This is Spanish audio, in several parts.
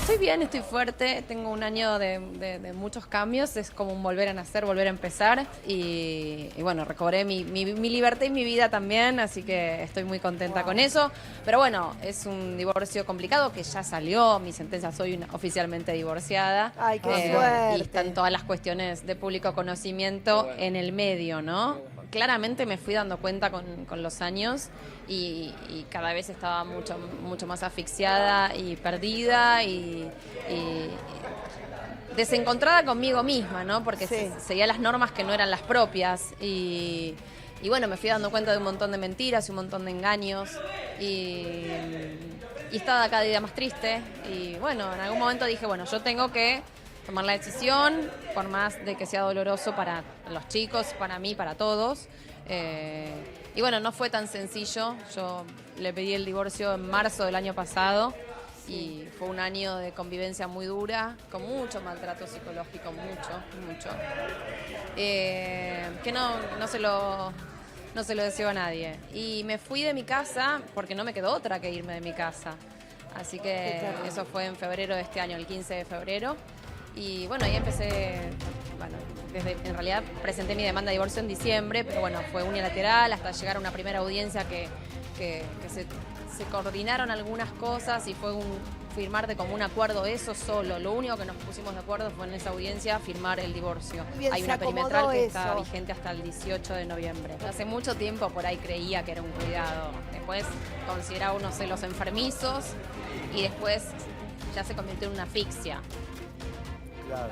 Estoy bien, estoy fuerte, tengo un año de muchos cambios, es como un volver a nacer, volver a empezar y bueno, recobré mi libertad y mi vida también, así que estoy muy contenta con eso. Pero bueno, es un divorcio complicado que ya salió, mi sentencia, soy oficialmente divorciada. Ay, qué suerte. Y están todas las cuestiones de público conocimiento en el medio, ¿no? Claramente me fui dando cuenta con los años y cada vez estaba mucho más asfixiada y perdida y desencontrada conmigo misma, ¿no? Porque seguía las normas que no eran las propias y bueno, me fui dando cuenta de un montón de mentiras y un montón de engaños y estaba cada día más triste y bueno, en algún momento dije, bueno, yo tengo que tomar la decisión, por más de que sea doloroso para los chicos, para mí, para todos. Y bueno, no fue tan sencillo. Yo le pedí el divorcio en marzo del año pasado y fue un año de convivencia muy dura, con mucho maltrato psicológico, mucho. Que no se lo deseo a nadie. Y me fui de mi casa porque no me quedó otra que irme de mi casa. Así que eso fue en febrero de este año, el 15 de febrero. Y bueno, ahí empecé, bueno, en realidad presenté mi demanda de divorcio en diciembre, pero bueno, fue unilateral hasta llegar a una primera audiencia que se coordinaron algunas cosas y fue firmar de común acuerdo eso solo. Lo único que nos pusimos de acuerdo fue en esa audiencia firmar el divorcio. Bien, hay una perimetral que eso. está vigente hasta el 18 de noviembre. Hace mucho tiempo por ahí creía que era un cuidado. Después consideraba unos celos enfermizos y después ya se convirtió en una asfixia. Claro.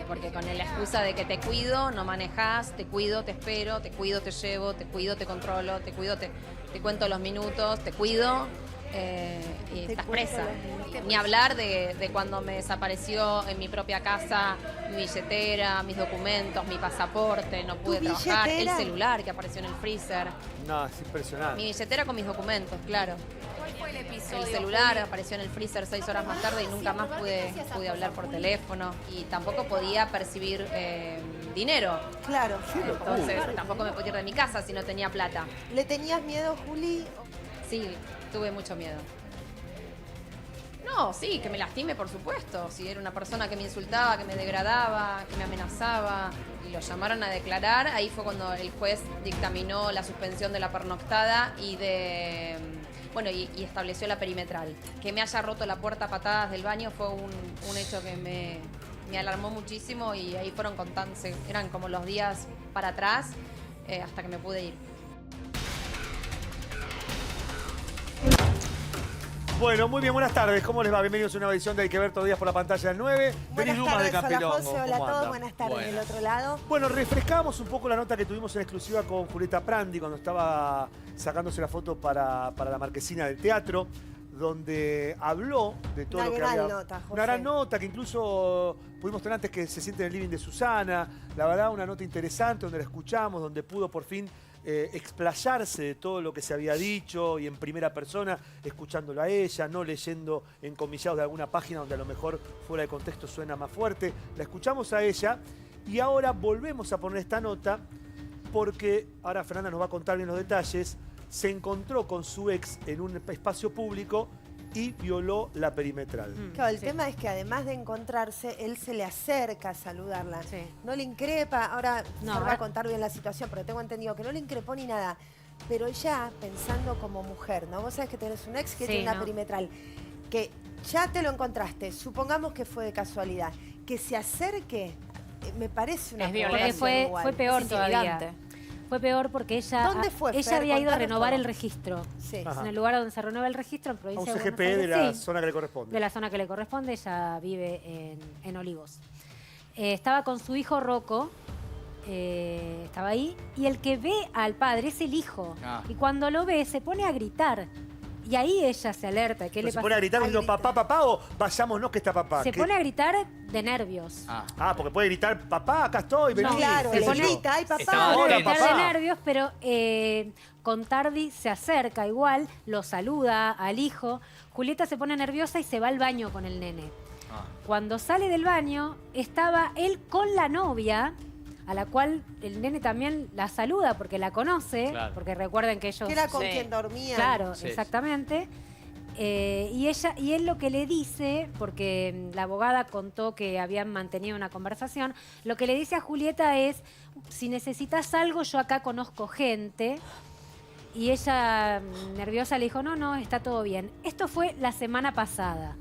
Porque con la excusa de que te cuido, no manejás, te cuido, te espero, te cuido, te llevo, te cuido, te controlo, te cuido, te cuento los minutos, te cuido y estás presa. Ni hablar de cuando me desapareció en mi propia casa mi billetera, mis documentos, mi pasaporte, no pude trabajar, el celular que apareció en el freezer. No, es impresionante. Mi billetera con mis documentos, claro. ¿Cuál fue el episodio? El celular apareció en el freezer 6 horas más tarde y nunca más pude hablar por teléfono y tampoco podía percibir dinero. Claro. Entonces tampoco me podía ir de mi casa si no tenía plata. ¿Le tenías miedo, Juli? Sí, tuve mucho miedo. No, sí, que me lastime, por supuesto. Si era una persona que me insultaba, que me degradaba, que me amenazaba y lo llamaron a declarar, ahí fue cuando el juez dictaminó la suspensión de la pernoctada y y estableció la perimetral. Que me haya roto la puerta a patadas del baño fue un hecho que me alarmó muchísimo y ahí fueron contándose, eran como los días para atrás hasta que me pude ir. Bueno, muy bien, buenas tardes. ¿Cómo les va? Bienvenidos a una edición de Hay que ver todos los días por la pantalla del 9. Buenas Lumas tardes, de hola Campilongo. José, hola a ¿Cómo todos, andan? buenas tardes del otro lado. Bueno, refrescamos un poco la nota que tuvimos en exclusiva con Julieta Prandi cuando estaba sacándose la foto para la marquesina del teatro, donde habló de todo lo que había. Una gran nota, José. Una gran nota que incluso pudimos tener antes que se siente en el living de Susana. La verdad, una nota interesante donde la escuchamos, donde pudo por fin explayarse de todo lo que se había dicho y en primera persona, escuchándola a ella, no leyendo encomillados de alguna página donde a lo mejor fuera de contexto suena más fuerte. La escuchamos a ella y ahora volvemos a poner esta nota porque, ahora Fernanda nos va a contar bien los detalles, se encontró con su ex en un espacio público y violó la perimetral. Claro, el tema es que además de encontrarse, él se le acerca a saludarla. Sí. No le increpa, ahora No, Flor va a contar bien la situación, pero tengo entendido que no le increpó ni nada. Pero ya pensando como mujer, ¿no? Vos sabés que tenés un ex que Sí, tiene una ¿no? perimetral, que ya te lo encontraste, supongamos que fue de casualidad, que se acerque, me parece una Es violento. provocación Fue igual. peor Es todavía. intimidante. Fue peor porque ella, ¿Dónde fue, ella Fer? había ido a Contanos renovar todo. el registro. Sí. Ajá. En el lugar donde se renueva el registro, en A un provincia de CGP Buenos de Aires. la Sí, zona que le corresponde. de la zona que le corresponde. Ella vive en Olivos. Estaba con su hijo Rocco, estaba ahí, y el que ve al padre es el hijo. Ah. Y cuando lo ve, se pone a gritar. Y ahí ella se alerta. ¿Qué Pero le se pasa? pone a gritar diciendo papá, papá o vayámonos que está papá. Se ¿Qué? pone a gritar de nervios. Porque puede gritar papá, acá estoy, vení. No, Claro, qué le sé yo. grita, ay papá. Estaba Pone a Hola, gritar papá. de nervios, pero con Tardi se acerca igual, lo saluda al hijo. Julieta se pone nerviosa y se va al baño con el nene. Cuando sale del baño, estaba él con la novia, a la cual el nene también la saluda porque la conoce, Claro. porque recuerden que ellos... Que era con Sí. quien dormía. Claro, Sí. exactamente. y él lo que le dice, porque la abogada contó que habían mantenido una conversación, lo que le dice a Julieta es, si necesitas algo, yo acá conozco gente. Y ella, nerviosa, le dijo, no, está todo bien. Esto fue la semana pasada.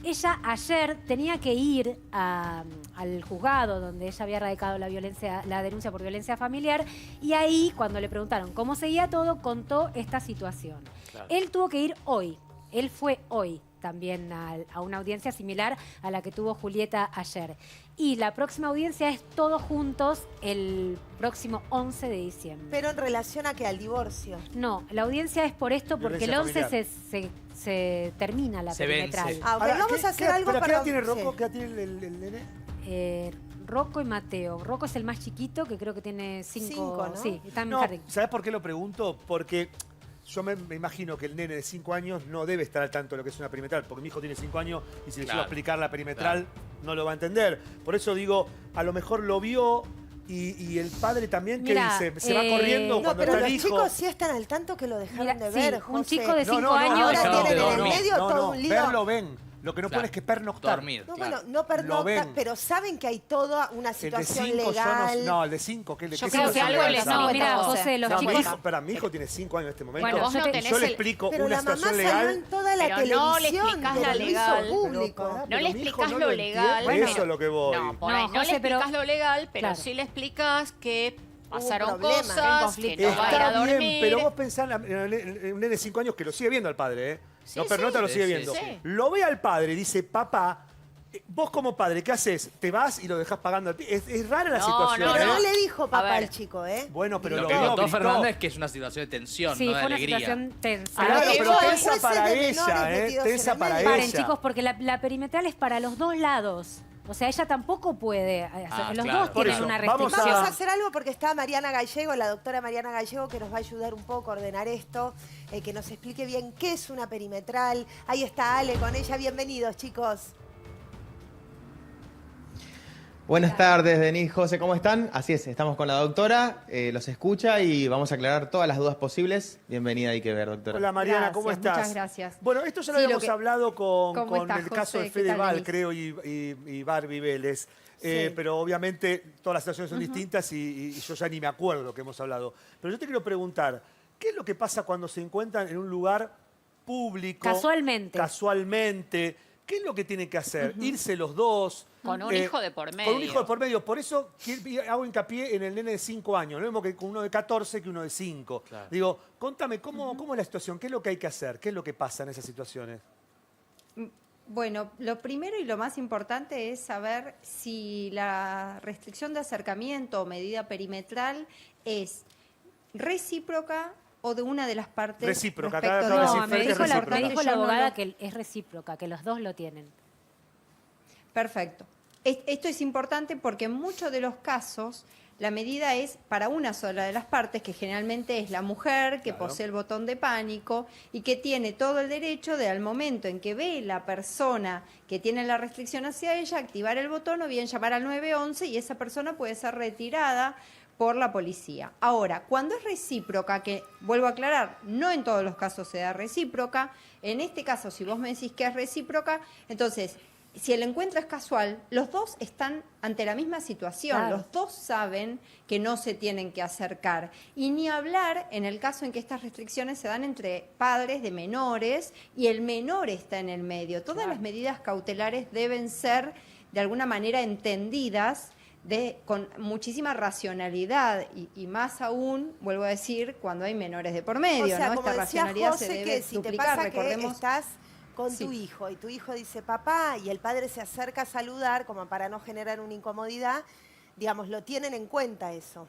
Ella ayer tenía que ir al juzgado donde ella había radicado la denuncia por violencia familiar, y ahí, cuando le preguntaron cómo seguía todo, contó esta situación. Claro. Él tuvo que ir hoy. Él fue hoy también a una audiencia similar a la que tuvo Julieta ayer. Y la próxima audiencia es todos juntos el próximo 11 de diciembre. ¿Pero en relación a qué? ¿Al divorcio? No, la audiencia es por esto, porque el 11 se termina la perimetral. Ahora, vamos a hacer algo para... ¿Qué edad tiene Rocco? ¿Qué edad tiene el nene? Rocco y Mateo. Rocco es el más chiquito, que creo que tiene 5, ¿no? Sí, está en jardín. ¿Sabes por qué lo pregunto? Porque yo me imagino que el nene de 5 años no debe estar al tanto de lo que es una perimetral, porque mi hijo tiene 5 años y si le quiero explicar la perimetral no lo va a entender. Por eso digo, a lo mejor lo vio y el padre también, que dice, se va corriendo cuando está el hijo. Pero los chicos sí están al tanto que lo dejaron de ver, José. Un chico de 5 años... Ahora tienen en el medio todo un lío. Verlo ven. Lo que no pueden es que pernoctar. Dormir. No, bueno, no pernoctar, pero saben que hay toda una situación legal. No, el de 5, ¿qué le Yo creo que algo les no, mira, José, los chicos... Mi hijo tiene 5 años en este momento. Bueno, vos no tenés yo le explico pero una situación legal. Pero la mamá salió en toda la televisión. No le explicás la legal. Público. No le explicás lo legal. Eso es lo que voy. No, por ahí no le explicás lo legal, pero sí le explicás que pasaron cosas, que no va a ir a dormir. Está bien, pero vos pensás en un nene de 5 años que lo sigue viendo al padre, ¿eh? No, pernota, lo sigue viendo. Lo ve al padre, dice, papá, vos como padre, ¿qué haces? ¿Te vas y lo dejás pagando al pie? Es rara la situación. Pero ¿eh? no le dijo papá al chico, ¿eh? Bueno, pero lo que contó Fernández es que es una situación de tensión, no de fue una alegría. situación tensa. Claro, pero tensa para ella, ¿eh? Tensa para ella. Paren, chicos, porque la perimetral es para los dos lados. O sea, ella tampoco puede. Los dos tienen una restricción. Vamos a hacer algo porque está Mariana Gallego, la doctora Mariana Gallego, que nos va a ayudar un poco a ordenar esto, que nos explique bien qué es una perimetral. Ahí está Ale con ella. Bienvenidos, chicos. Buenas tardes, Denise, José, ¿cómo están? Así es, estamos con la doctora, los escucha y vamos a aclarar todas las dudas posibles. Bienvenida a Ikever, doctora. Hola Mariana, ¿cómo estás? Muchas gracias. Bueno, esto ya lo habíamos hablado con el caso de José? Fedeval, creo, y Barbie Vélez. Pero obviamente todas las situaciones son distintas y yo ya ni me acuerdo lo que hemos hablado. Pero yo te quiero preguntar, ¿qué es lo que pasa cuando se encuentran en un lugar público? Casualmente. ¿Qué es lo que tienen que hacer? ¿Irse los dos? Con un hijo de por medio. Con un hijo de por medio. Por eso hago hincapié en el nene de 5 años. Lo mismo que con uno de 14 que uno de 5. Claro. Digo, contame, ¿cómo es la situación? ¿Qué es lo que hay que hacer? ¿Qué es lo que pasa en esas situaciones? Bueno, lo primero y lo más importante es saber si la restricción de acercamiento o medida perimetral es recíproca o de una de las partes. Recíproca. No, me dijo la abogada que es recíproca, que los dos lo tienen. Perfecto. Esto es importante porque en muchos de los casos la medida es para una sola de las partes, que generalmente es la mujer que posee el botón de pánico y que tiene todo el derecho de, al momento en que ve la persona que tiene la restricción hacia ella, activar el botón o bien llamar al 911 y esa persona puede ser retirada por la policía. Ahora, cuando es recíproca, que vuelvo a aclarar, no en todos los casos se da recíproca, en este caso, si vos me decís que es recíproca, entonces, si el encuentro es casual, los dos están ante la misma situación, los dos saben que no se tienen que acercar. Y ni hablar en el caso en que estas restricciones se dan entre padres de menores y el menor está en el medio. Todas las medidas cautelares deben ser de alguna manera entendidas con muchísima racionalidad y más aún, vuelvo a decir, cuando hay menores de por medio. O sea, ¿no? como Esta decía racionalidad José, se debe que si duplicar. te pasa Recordemos, que estás con tu hijo y tu hijo dice papá y el padre se acerca a saludar como para no generar una incomodidad, digamos, lo tienen en cuenta eso.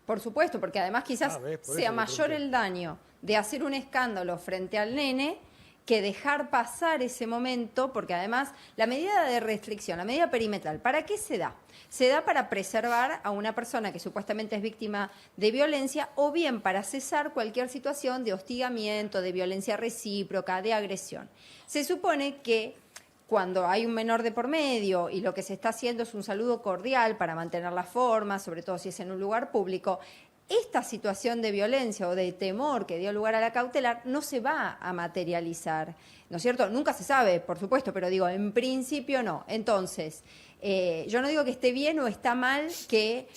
Por supuesto, porque además quizás sea mayor el daño de hacer un escándalo frente al nene que dejar pasar ese momento, porque además la medida de restricción, la medida perimetral, ¿para qué se da? Se da para preservar a una persona que supuestamente es víctima de violencia o bien para cesar cualquier situación de hostigamiento, de violencia recíproca, de agresión. Se supone que cuando hay un menor de por medio y lo que se está haciendo es un saludo cordial para mantener la forma, sobre todo si es en un lugar público, esta situación de violencia o de temor que dio lugar a la cautelar no se va a materializar, ¿no es cierto? Nunca se sabe, por supuesto, pero digo, en principio no. Entonces, yo no digo que esté bien o está mal que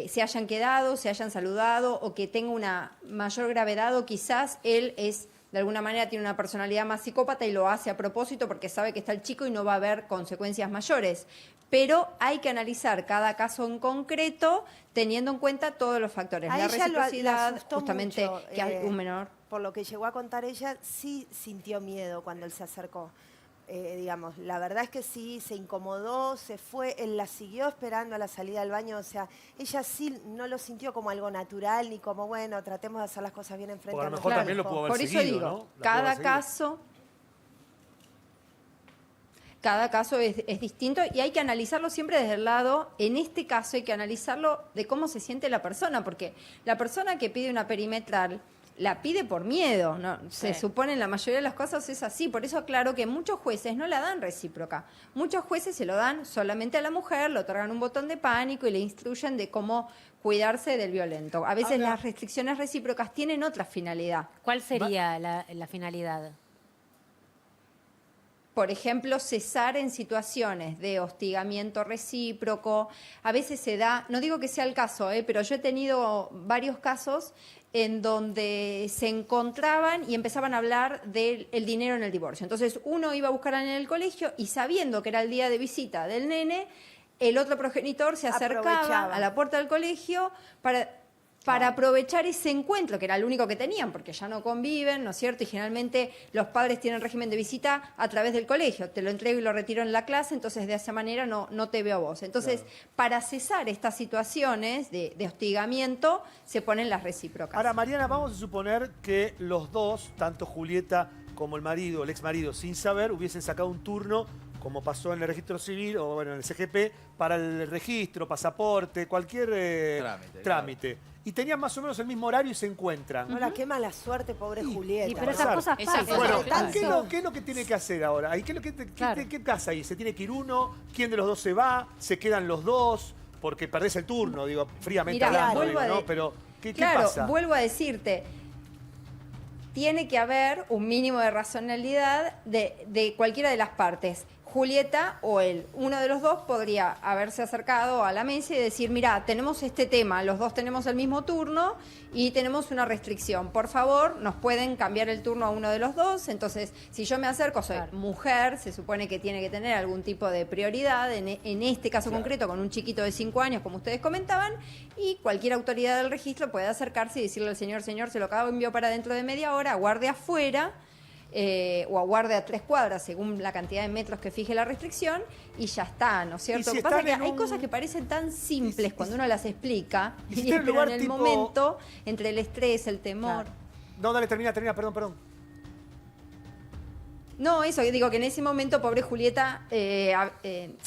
se hayan quedado, se hayan saludado o que tenga una mayor gravedad o quizás él es, de alguna manera, tiene una personalidad más psicópata y lo hace a propósito porque sabe que está el chico y no va a haber consecuencias mayores. Pero hay que analizar cada caso en concreto teniendo en cuenta todos los factores. A La ella reciprocidad, lo asustó justamente mucho, que hay un menor. Por lo que llegó a contar ella, sí sintió miedo cuando él se acercó. Digamos, la verdad es que sí, se incomodó, se fue, él la siguió esperando a la salida del baño, o sea, ella sí no lo sintió como algo natural, ni como, bueno, tratemos de hacer las cosas bien enfrente Porque a a lo mejor nuestro también lo hijo. pudo haber Por eso seguido, digo, ¿no? La pudo cada haber seguido. caso es distinto y hay que analizarlo siempre desde el lado, en este caso hay que analizarlo de cómo se siente la persona, porque la persona que pide una perimetral la pide por miedo, ¿no? Se supone en la mayoría de las cosas es así, por eso aclaro que muchos jueces no la dan recíproca, muchos jueces se lo dan solamente a la mujer, le otorgan un botón de pánico y le instruyen de cómo cuidarse del violento. A veces las restricciones recíprocas tienen otra finalidad. ¿Cuál sería la finalidad? Por ejemplo, cesar en situaciones de hostigamiento recíproco. A veces se da, no digo que sea el caso, pero yo he tenido varios casos en donde se encontraban y empezaban a hablar del dinero en el divorcio. Entonces uno iba a buscar en el colegio y sabiendo que era el día de visita del nene, el otro progenitor se acercaba Aprovechaba. a la puerta del colegio para aprovechar ese encuentro, que era el único que tenían, porque ya no conviven, ¿no es cierto? Y generalmente los padres tienen régimen de visita a través del colegio. Te lo entrego y lo retiro en la clase, entonces de esa manera no te veo a vos. Entonces, para cesar estas situaciones de hostigamiento, se ponen las recíprocas. Ahora, Mariana, vamos a suponer que los dos, tanto Julieta como el marido, el ex marido, sin saber, hubiesen sacado un turno, como pasó en el registro civil o bueno, en el CGP, para el registro, pasaporte, cualquier trámite. Y tenían más o menos el mismo horario y se encuentran. No, qué mala suerte, pobre Julieta. Y pero esas cosas pasan. Bueno, Claro. ¿qué es lo que tiene que hacer ahora? ¿Qué pasa ahí? ¿Se tiene que ir uno? ¿Quién de los dos se va? ¿Se quedan los dos? Porque perdés el turno, digo, fríamente Mirá, hablando, vuelvo digo, a ¿no? de- Pero, ¿qué Claro, pasa? vuelvo a decirte, tiene que haber un mínimo de racionalidad de cualquiera de las partes. Julieta o él, uno de los dos podría haberse acercado a la mesa y decir, mira, tenemos este tema, los dos tenemos el mismo turno y tenemos una restricción. Por favor, nos pueden cambiar el turno a uno de los dos. Entonces, si yo me acerco, soy mujer, se supone que tiene que tener algún tipo de prioridad, en este caso concreto, con un chiquito de 5 años, como ustedes comentaban, y cualquier autoridad del registro puede acercarse y decirle al señor, se lo cambio para dentro de media hora, aguarde afuera, o aguarde a 3 cuadras según la cantidad de metros que fije la restricción y ya está, ¿no es cierto? si Lo que pasa es que están en hay un- cosas que parecen tan simples cuando uno las explica, y si y está en un pero lugar en el tipo- momento, entre el estrés, el temor... No, dale, termina, perdón. No, eso, digo que en ese momento, pobre Julieta,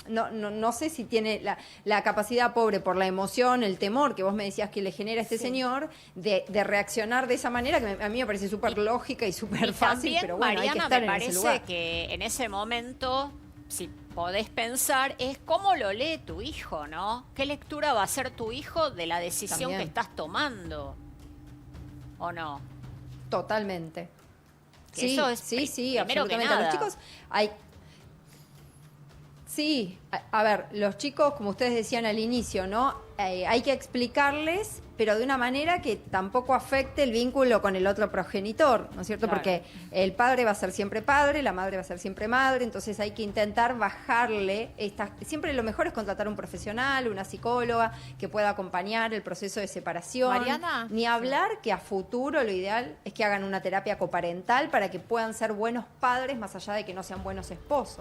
no sé si tiene la capacidad, pobre, por la emoción, el temor que vos me decías que le genera a este señor, de reaccionar de esa manera, que a mí me parece súper lógica y súper Y fácil, también, pero bueno, hay que Mariana, estar me en ese parece lugar. que en ese momento, si podés pensar, es cómo lo lee tu hijo, ¿no? ¿Qué lectura va a hacer tu hijo de la decisión También. que estás tomando? ¿O no? Totalmente. Que Sí, eso es sí, primero que absolutamente. A los nada. chicos hay... Sí, a ver, los chicos, como ustedes decían al inicio, ¿no? Hay que explicarles, pero de una manera que tampoco afecte el vínculo con el otro progenitor, ¿no es cierto? Claro. Porque el padre va a ser siempre padre, la madre va a ser siempre madre, entonces hay que intentar bajarle siempre lo mejor es contratar un profesional, una psicóloga que pueda acompañar el proceso de separación. Mariana. Ni hablar que a futuro lo ideal es que hagan una terapia coparental para que puedan ser buenos padres más allá de que no sean buenos esposos.